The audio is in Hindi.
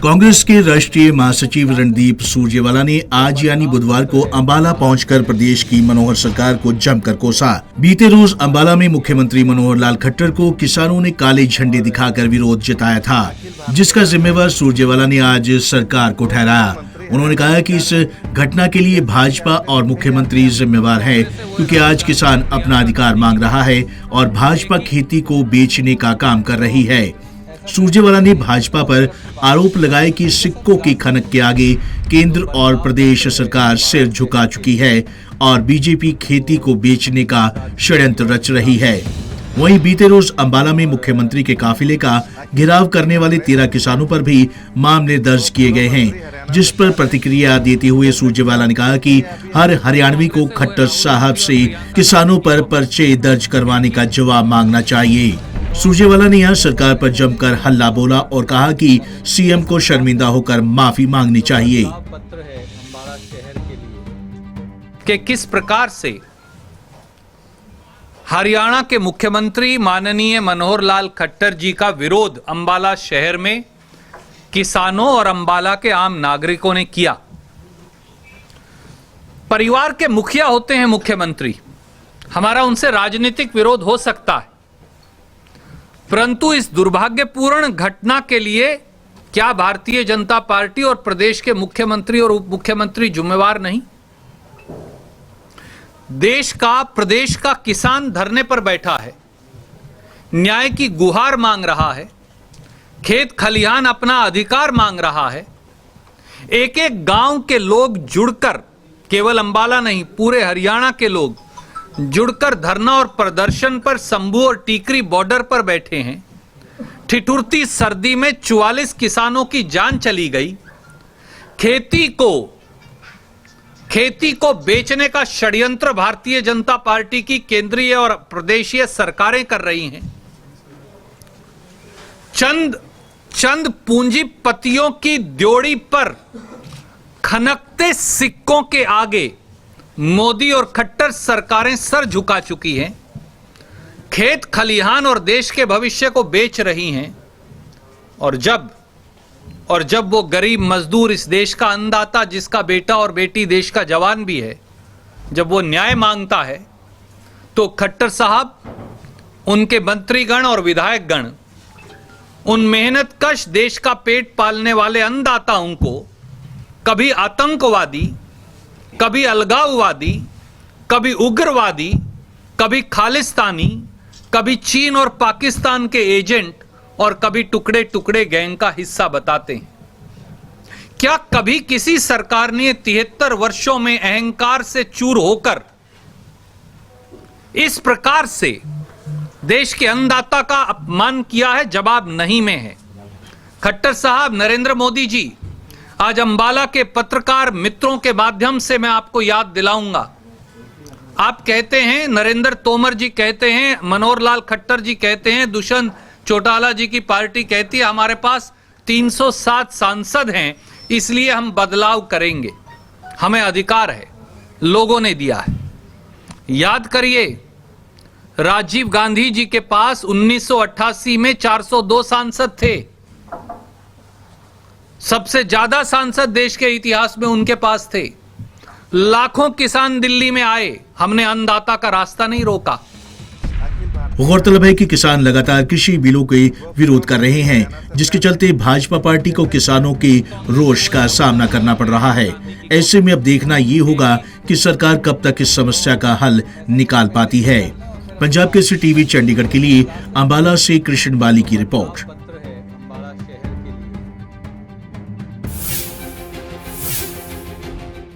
कांग्रेस के राष्ट्रीय महासचिव रणदीप सुरजेवाला ने आज यानी बुधवार को अंबाला पहुंचकर प्रदेश की मनोहर सरकार को जमकर कोसा। बीते रोज अंबाला में मुख्यमंत्री मनोहर लाल खट्टर को किसानों ने काले झंडे दिखाकर विरोध जताया था, जिसका जिम्मेवार सुरजेवाला ने आज सरकार को ठहराया। उन्होंने कहा कि इस घटना के लिए भाजपा और मुख्यमंत्री जिम्मेवार है, क्योंकि आज किसान अपना अधिकार मांग रहा है और भाजपा खेती को बेचने का काम कर रही है। सुरजेवाला ने भाजपा पर आरोप लगाए कि सिक्कों की खनक के आगे केंद्र और प्रदेश सरकार सिर झुका चुकी है और बीजेपी खेती को बेचने का षड्यंत्र रच रही है। वहीं बीते रोज अंबाला में मुख्यमंत्री के काफिले का घेराव करने वाले 13 किसानों पर भी मामले दर्ज किए गए हैं, जिस पर प्रतिक्रिया देते हुए सुरजेवाला ने कहा कि हर हरियाणवी को खट्टर साहब से किसानों पर पर्चे दर्ज करवाने का जवाब मांगना चाहिए। सुरजेवाला ने यहां सरकार पर जमकर हल्ला बोला और कहा कि सीएम को शर्मिंदा होकर माफी मांगनी चाहिए। कि किस प्रकार से हरियाणा के मुख्यमंत्री माननीय मनोहर लाल खट्टर जी का विरोध अंबाला शहर में किसानों और अंबाला के आम नागरिकों ने किया। परिवार के मुखिया होते हैं मुख्यमंत्री, हमारा उनसे राजनीतिक विरोध हो सकता है, परंतु इस दुर्भाग्यपूर्ण घटना के लिए क्या भारतीय जनता पार्टी और प्रदेश के मुख्यमंत्री और उप मुख्यमंत्री जिम्मेवार नहीं? देश का, प्रदेश का किसान धरने पर बैठा है, न्याय की गुहार मांग रहा है, खेत खलिहान अपना अधिकार मांग रहा है। एक एक गांव के लोग जुड़कर, केवल अंबाला नहीं पूरे हरियाणा के लोग जुड़कर धरना और प्रदर्शन पर शंभू और टीकरी बॉर्डर पर बैठे हैं। ठिठुरती सर्दी में 44 किसानों की जान चली गई। खेती को बेचने का षड्यंत्र भारतीय जनता पार्टी की केंद्रीय और प्रदेशीय सरकारें कर रही हैं। चंद पूंजीपतियों की ड्योढ़ी पर खनकते सिक्कों के आगे मोदी और खट्टर सरकारें सर झुका चुकी हैं, खेत खलिहान और देश के भविष्य को बेच रही हैं। और जब वो गरीब मजदूर, इस देश का अन्नदाता, जिसका बेटा और बेटी देश का जवान भी है, जब वो न्याय मांगता है तो खट्टर साहब, उनके मंत्रीगण और विधायकगण उन मेहनतकश देश का पेट पालने वाले अन्नदाताओं को कभी आतंकवादी, कभी अलगाववादी, कभी उग्रवादी, कभी खालिस्तानी, कभी चीन और पाकिस्तान के एजेंट और कभी टुकड़े टुकड़े गैंग का हिस्सा बताते हैं। क्या कभी किसी सरकार ने 73 वर्षों में अहंकार से चूर होकर इस प्रकार से देश के अन्नदाता का अपमान किया है? जवाब नहीं में है। खट्टर साहब, नरेंद्र मोदी जी, आज अंबाला के पत्रकार मित्रों के माध्यम से मैं आपको याद दिलाऊंगा। आप कहते हैं, नरेंद्र तोमर जी कहते हैं, मनोहर लाल खट्टर जी कहते हैं, दुष्यंत चौटाला जी की पार्टी कहती है हमारे पास 307 सांसद हैं, इसलिए हम बदलाव करेंगे, हमें अधिकार है, लोगों ने दिया है। याद करिए, राजीव गांधी जी के पास 1988 में 402 सांसद थे। सबसे ज्यादा सांसद देश के इतिहास में उनके पास थे। लाखों किसान दिल्ली में आए, हमने अन्नदाता का रास्ता नहीं रोका। गौरतलब है कि किसान लगातार कृषि बिलों के विरोध कर रहे हैं, जिसके चलते भाजपा पार्टी को किसानों के रोष का सामना करना पड़ रहा है। ऐसे में अब देखना ये होगा कि सरकार कब तक इस समस्या का हल निकाल पाती है। पंजाब केसरी टीवी चंडीगढ़ के लिए अंबाला से कृष्ण बाली की रिपोर्ट।